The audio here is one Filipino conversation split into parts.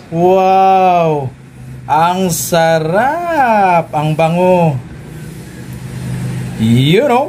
Wow! Ang sarap! Ang bango! You know?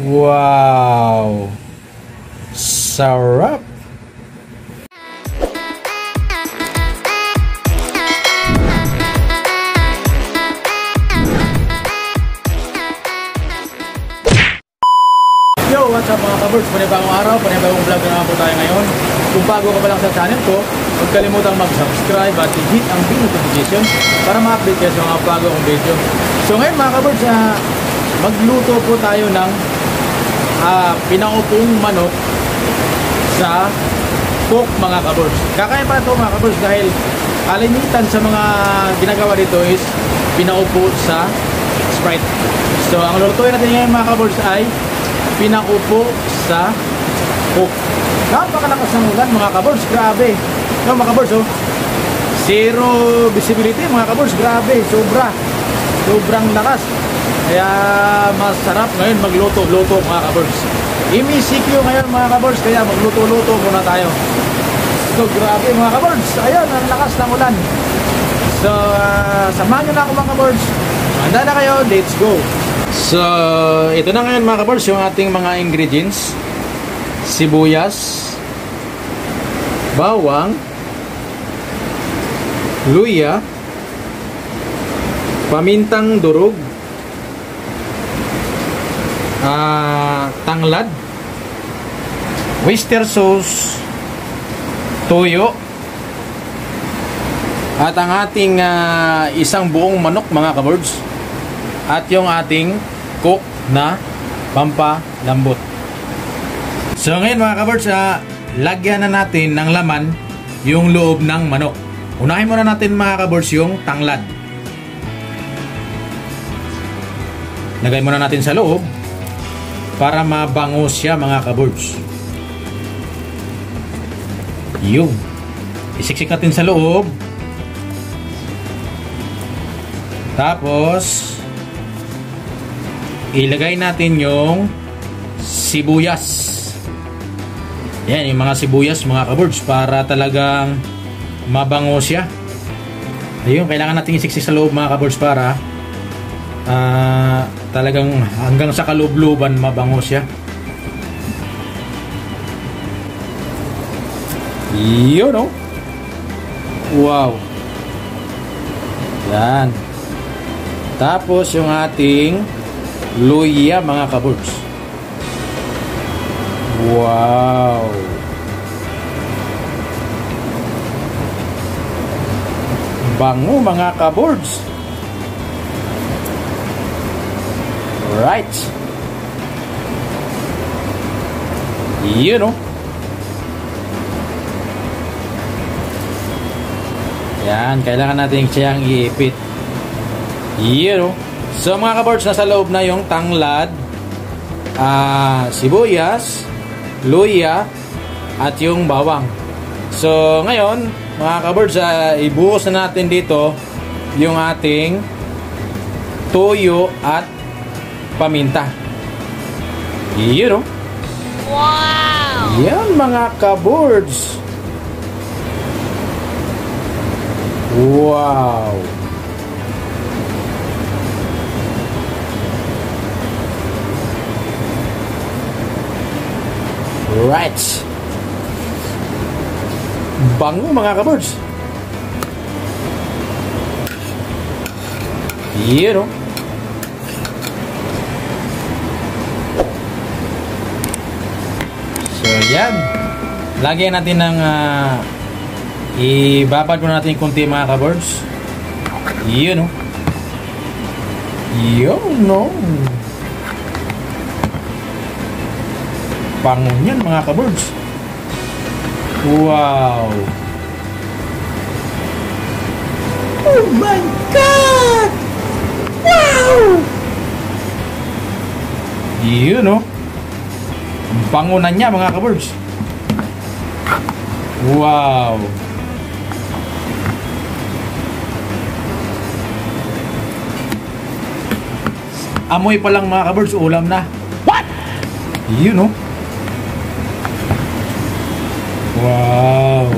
Wow! Sarap! Yo! What's up mga kabirds? Panibagong araw, panibagong vlog na naman po tayo ngayon. Kung bago ka pa lang sa channel ko, huwag kalimutang mag-subscribe at i-hit ang bell notification para ma-update kayo sa mga bago kong video. So ngayon mga kabirds, magluto po tayo ng pinaupong manok sa cook mga kabirds. Kakain pa ito mga kabirds dahil kalimitan sa mga ginagawa dito is pinaupo sa Sprite. So ang lutuin natin ngayon mga kabirds ay pinaupo sa cook. Napakalakas ng ulan mga kabirds, grabe. No mga kabirds, oh. Zero visibility mga kabirds, grabe, sobrang lakas. Kaya masarap ngayon magluto-luto mga kabirds. MCQ ngayon mga kabirds, kaya magluto-luto muna tayo. So grabe mga kabirds, ayan ang lakas ng ulan. So samahan nyo na ako mga kabirds. Handa na kayo, let's go. So ito na ngayon mga kabirds yung ating mga ingredients. Sibuyas, bawang, luya, pamintang durog, tanglad, oyster sauce, toyo, at ang ating isang buong manok mga kabirds, at yung ating cook na pampalambot. So ngayon mga kabirds, lagyan na natin ng laman yung loob ng manok. Unahin muna natin mga kabirds yung tanglad. Lagay muna natin sa loob para mabango siya mga kabirds. Yung isiksik natin sa loob. Tapos ilagay natin yung sibuyas. Yan, yung mga sibuyas mga kabirds para talagang mabango siya. Ayun, kailangan natin isiksik sa loob mga kabirds para talagang hanggang sa kaloob-looban mabango siya. Yun, no? Wow. Yan. Tapos yung ating luya mga kabirds. Wow. Bango mga kabirds. Right. You know. Yan, kailangan natin siyang iipit. You know. So mga kabirds, nasa loob na yung tanglad, sibuyas, luya, at yung bawang. So ngayon mga kabirds, ibuhos na natin dito yung ating toyo at paminta. You know? Wow! Yan mga kabirds. Wow! Right. Bango mga kabirds. You know. So yan. Lagyan natin ng ibabad muna natin kunti mga kabirds. You know. You know. Bango niyan mga kabirds. Wow. Oh my God. Wow. You know. Bango na niya mga kabirds. Wow. Amoy pa lang mga kabirds, ulam na. What? You know. Wow.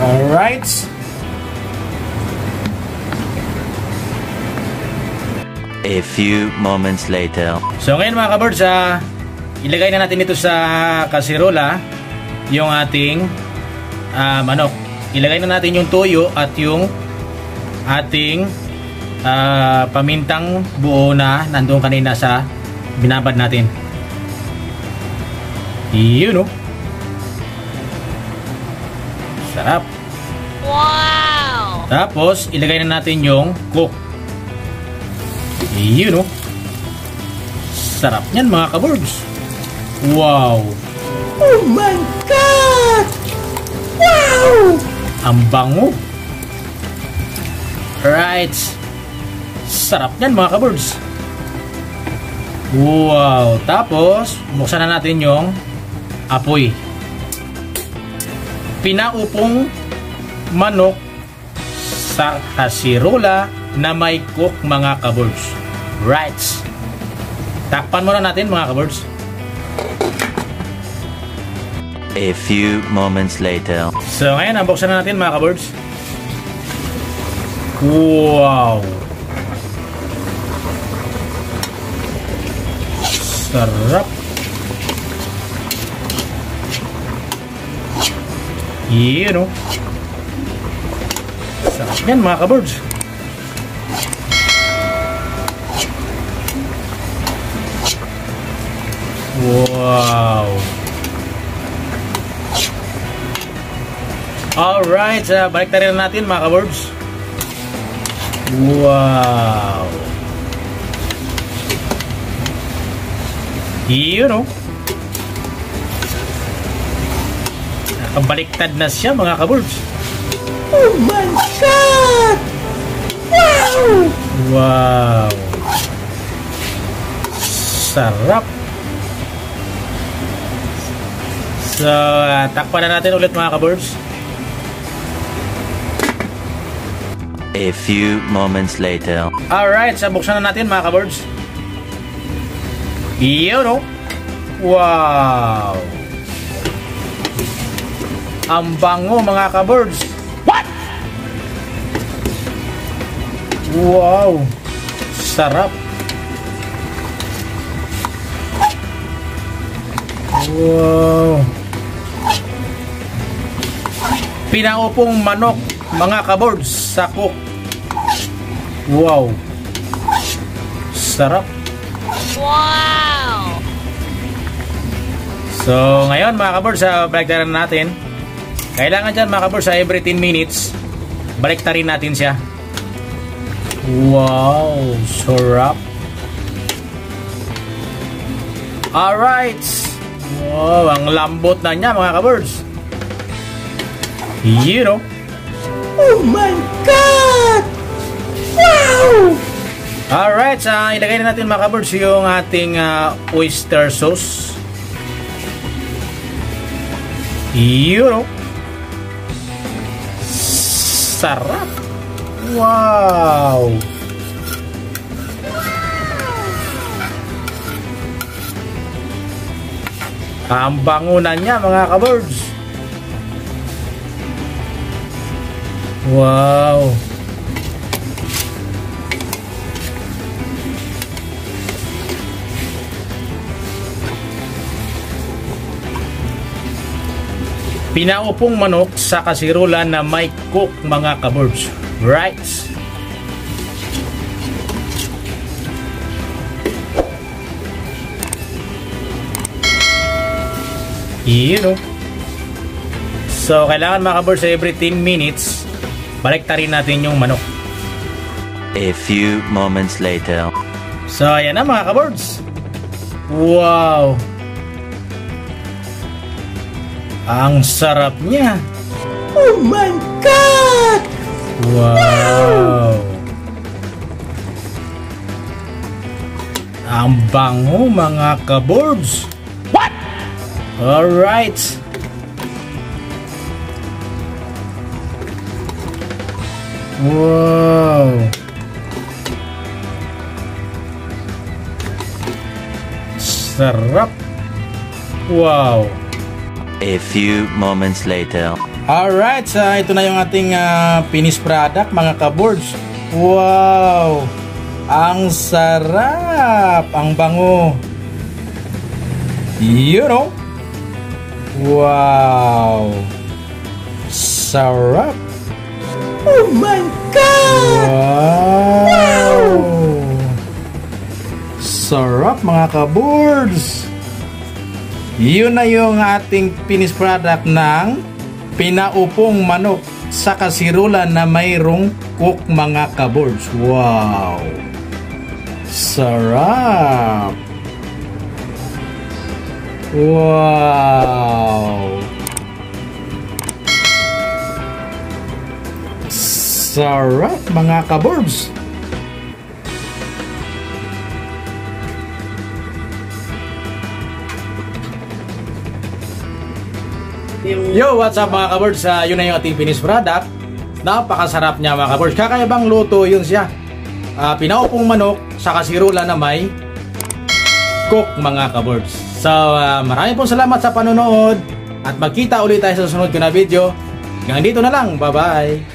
Alright. A few moments later. So ngayon mga kabirds, ilagay na natin ito sa kasirola yung ating manok. Ilagay na natin yung toyo at yung ating pamintang buo na nandun kanina sa binabad natin. Yun o. Sarap. Wow! Tapos ilagay na natin yung cook. Yun o. Sarap niyan mga kabirds. Wow! Oh my God! Wow! Ang bango. Right. Sarap niyan mga kabirds. Wow! Tapos buksan na natin yung apoy. Pinaupong manok sa kasirola na may cook mga kabirds. Right. Takpan muna natin mga kabirds. A few moments later. So ngayon, buksan na natin mga kabirds. Wow! Sarap! Yun o. Sarap yan mga kabirds. Wow! Alright, balik na rin natin mga kabirds. Wow! Yun o. Nakabaliktad na siya mga kabirds. Oh my God! Wow! Wow! Sarap! So, takpan na natin ulit mga kabirds. A few moments later. Alright, so buksan na natin mga kabirds. Yun o. Wow! Ang bango mga kabirds. What? Wow! Sarap! Wow! Pinaupong manok mga kabirds sa cook. Wow! Sarap! Wow! So ngayon mga kabirds, baliktarin natin. Kailangan dyan mga kabirds, every 10 minutes baliktarin natin siya. Wow! Sarap! Alright! Wow! Ang lambot na niya mga kabirds. You know. Oh my God! Wow! Alright, ilagay na natin mga kabirds yung ating oyster sauce. You know. Sarap! Wow! Ang bango na niya mga kabirds. Wow! Pinaupong manok sa kasirola na may cook mga kabirds. Right? You know. So, kailangan mga kabirds every 10 minutes baliktarin natin yung manok. A few moments later. So, ayan na mga kabirds. Wow! Ang sarap niya. Oh my God! Wow! Ang bango mga kabirds. What? Alright. Wow! Sarap. Wow! A few moments later. Alright, so ito na yung ating finished product mga kaboards. Wow! Ang sarap! Ang bango! You know? Wow! Sarap! Oh my God! Wow! Sarap mga kaboards! Yun na yung ating finished product ng pinaupong manok sa kasirulan na mayroong cook mga kaboards. Wow! Sarap! Wow! Sarap mga kaboards! Yo, what's up mga kaboards? Yun na yung ating finished product. Napakasarap niya mga kaboards. Kakaibang luto yun siya. Pinaupong manok sa kasirulan na may cook mga kaboards. So maraming pong salamat sa panonood. At magkita ulit tayo sa susunod ko na video. Hanggang dito na lang. Bye bye.